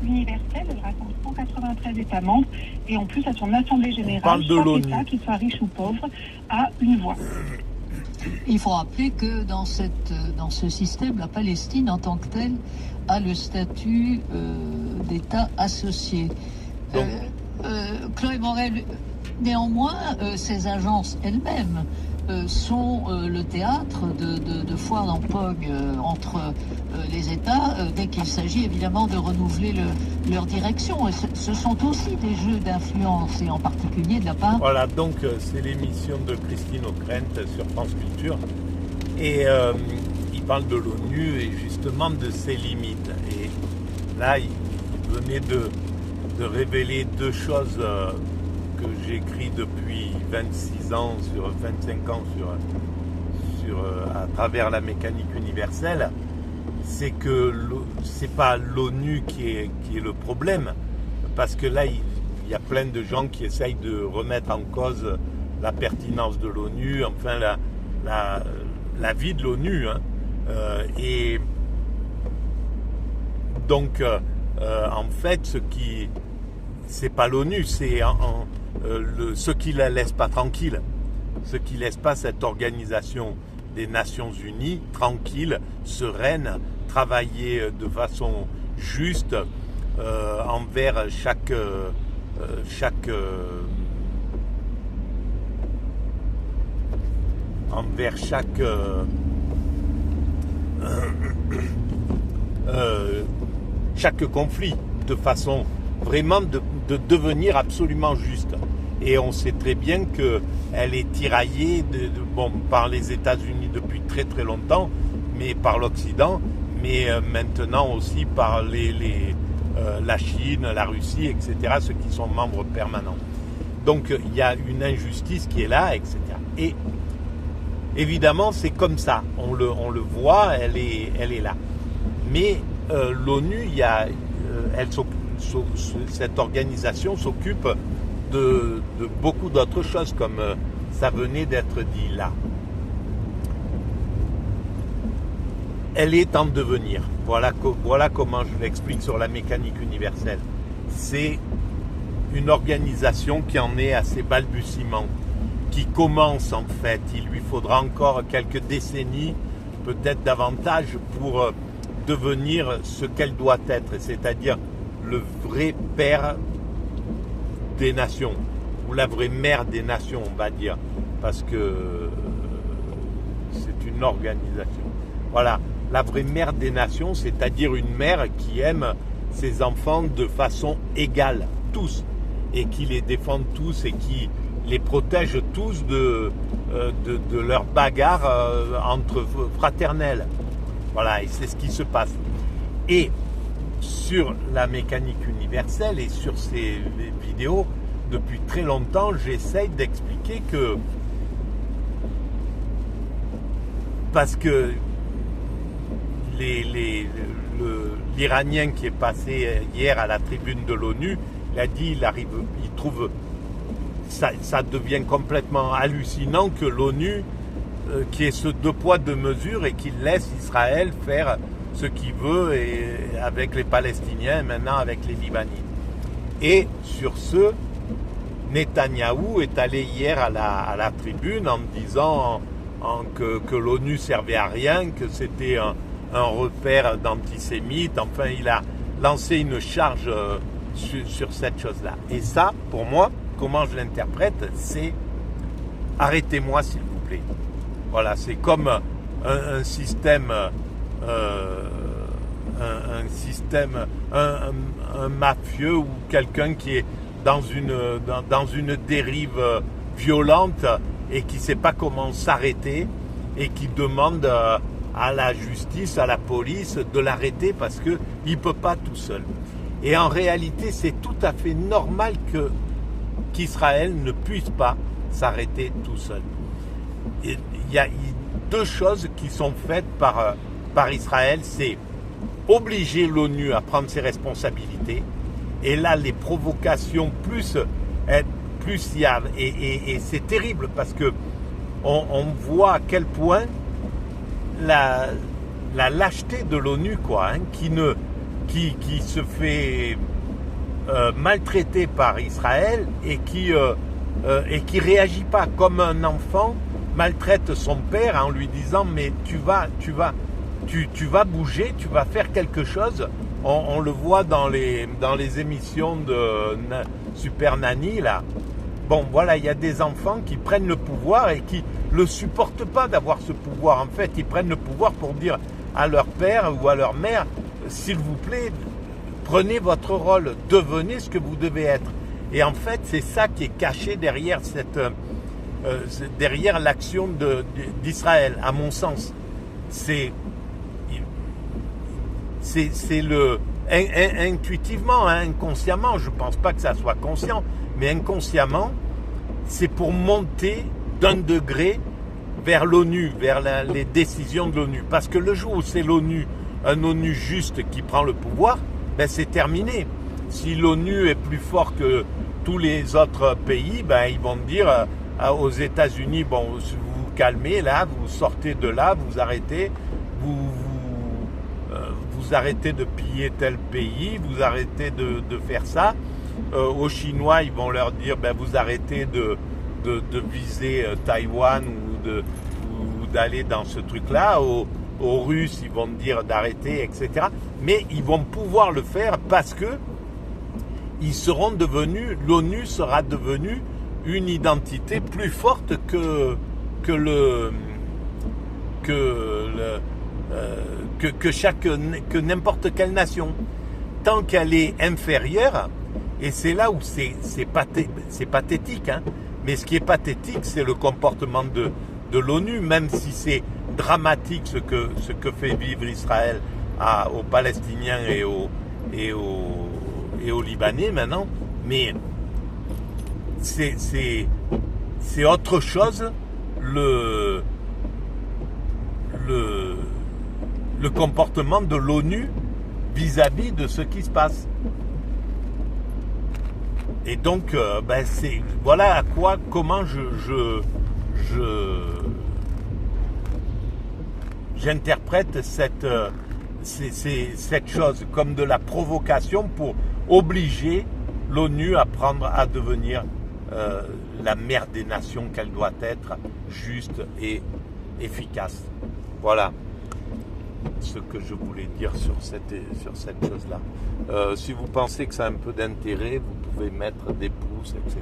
universelle, elle rassemble 193 États membres et en plus à son assemblée générale, chaque État, qu'il soit riche ou pauvre, a une voix. Il faut rappeler que dans ce système, la Palestine en tant que telle a le statut d'État associé. Chloé Morel, néanmoins, ces agences elles-mêmes sont le théâtre de foires d'empoigne entre les États dès qu'il s'agit évidemment de renouveler leur direction. Et ce sont aussi des jeux d'influence et en particulier de la part... Voilà, donc c'est l'émission de Christine Ockrent sur France Culture et il parle de l'ONU et justement de ses limites. Et là, il venait de révéler deux choses que j'écris depuis 26 ans, 25 ans à travers la mécanique universelle. C'est que c'est pas l'ONU qui est le problème, parce que là il y a plein de gens qui essayent de remettre en cause la pertinence de l'ONU, enfin la vie de l'ONU, hein. Et donc en fait c'est pas l'ONU, c'est ce qui la laisse pas tranquille, ce qui laisse pas cette organisation des Nations Unies tranquille, sereine, travailler de façon juste envers chaque conflit, de façon vraiment de devenir absolument juste. Et on sait très bien qu'elle est tiraillée par les États-Unis depuis très très longtemps, mais par l'Occident, mais maintenant aussi par la Chine, la Russie, etc., ceux qui sont membres permanents. Donc il y a une injustice qui est là, etc. Et évidemment, c'est comme ça, on le voit, elle est là. Mais l'ONU, cette organisation s'occupe de beaucoup d'autres choses, comme ça venait d'être dit là. Elle est en devenir. Voilà comment je l'explique sur la mécanique universelle. C'est une organisation qui en est à ses balbutiements, qui commence en fait. Il lui faudra encore quelques décennies, peut-être davantage, pour devenir ce qu'elle doit être, c'est-à-dire le vrai père des nations, ou la vraie mère des nations, on va dire, parce que c'est une organisation. Voilà, la vraie mère des nations, c'est-à-dire une mère qui aime ses enfants de façon égale, tous, et qui les défend tous et qui les protège tous de leur bagarre entre fraternels. Voilà, et c'est ce qui se passe. Et sur la mécanique universelle et sur ces vidéos, depuis très longtemps, j'essaye d'expliquer que, parce que l'Iranien qui est passé hier à la tribune de l'ONU, il a dit, il trouve ça devient complètement hallucinant que l'ONU qui est ce deux poids deux mesures et qu'il laisse Israël faire ce qu'il veut avec les Palestiniens et maintenant avec les Libanais. Et sur ce, Netanyahou est allé hier à la tribune en disant que l'ONU servait à rien, que c'était un repère d'antisémites. Enfin, il a lancé une charge sur cette chose-là. Et ça, pour moi, comment je l'interprète, c'est « arrêtez-moi s'il vous plaît ». Voilà, c'est comme un système, un mafieux ou quelqu'un qui est dans une dérive violente et qui ne sait pas comment s'arrêter et qui demande à la justice, à la police de l'arrêter parce qu'il ne peut pas tout seul. Et en réalité, c'est tout à fait normal qu'Israël ne puisse pas s'arrêter tout seul. Il y a deux choses qui sont faites par Israël, c'est obliger l'ONU à prendre ses responsabilités, et là les provocations plus il y a, et c'est terrible parce que on voit à quel point la lâcheté de l'ONU, qui qui se fait maltraiter par Israël et qui réagit pas comme un enfant maltraite son père en lui disant mais tu vas bouger, tu vas faire quelque chose. On le voit dans les émissions de Super Nanny là. Bon voilà, il y a des enfants qui prennent le pouvoir et qui ne supportent pas d'avoir ce pouvoir. En fait, ils prennent le pouvoir pour dire à leur père ou à leur mère, s'il vous plaît, prenez votre rôle, devenez ce que vous devez être. Et en fait, c'est ça qui est caché derrière derrière l'action d'Israël, à mon sens. C'est intuitivement, inconsciemment, je ne pense pas que ça soit conscient, mais inconsciemment, c'est pour monter d'un degré vers l'ONU, vers les décisions de l'ONU. Parce que le jour où c'est l'ONU, un ONU juste qui prend le pouvoir, ben c'est terminé. Si l'ONU est plus fort que tous les autres pays, ben ils vont dire aux États-Unis, bon, vous vous calmez là, vous sortez de là, vous arrêtez, vous arrêtez de piller tel pays, vous arrêtez de faire ça. Aux Chinois, ils vont leur dire, ben vous arrêtez de viser Taïwan ou d'aller dans ce truc-là. Aux Russes, ils vont dire d'arrêter, etc. Mais ils vont pouvoir le faire parce que l'ONU sera devenue une identité plus forte que n'importe quelle nation. Tant qu'elle est inférieure, et c'est là où c'est pathétique, hein. Mais ce qui est pathétique, c'est le comportement de l'ONU, même si c'est dramatique ce que fait vivre Israël aux Palestiniens et aux Libanais maintenant, mais c'est autre chose le comportement de l'ONU vis-à-vis de ce qui se passe. Et donc, voilà comment j'interprète cette chose comme de la provocation pour obliger l'ONU à devenir la mère des nations qu'elle doit être, juste et efficace. Voilà ce que je voulais dire sur cette chose-là. Si vous pensez que ça a un peu d'intérêt, vous pouvez mettre des pouces, etc.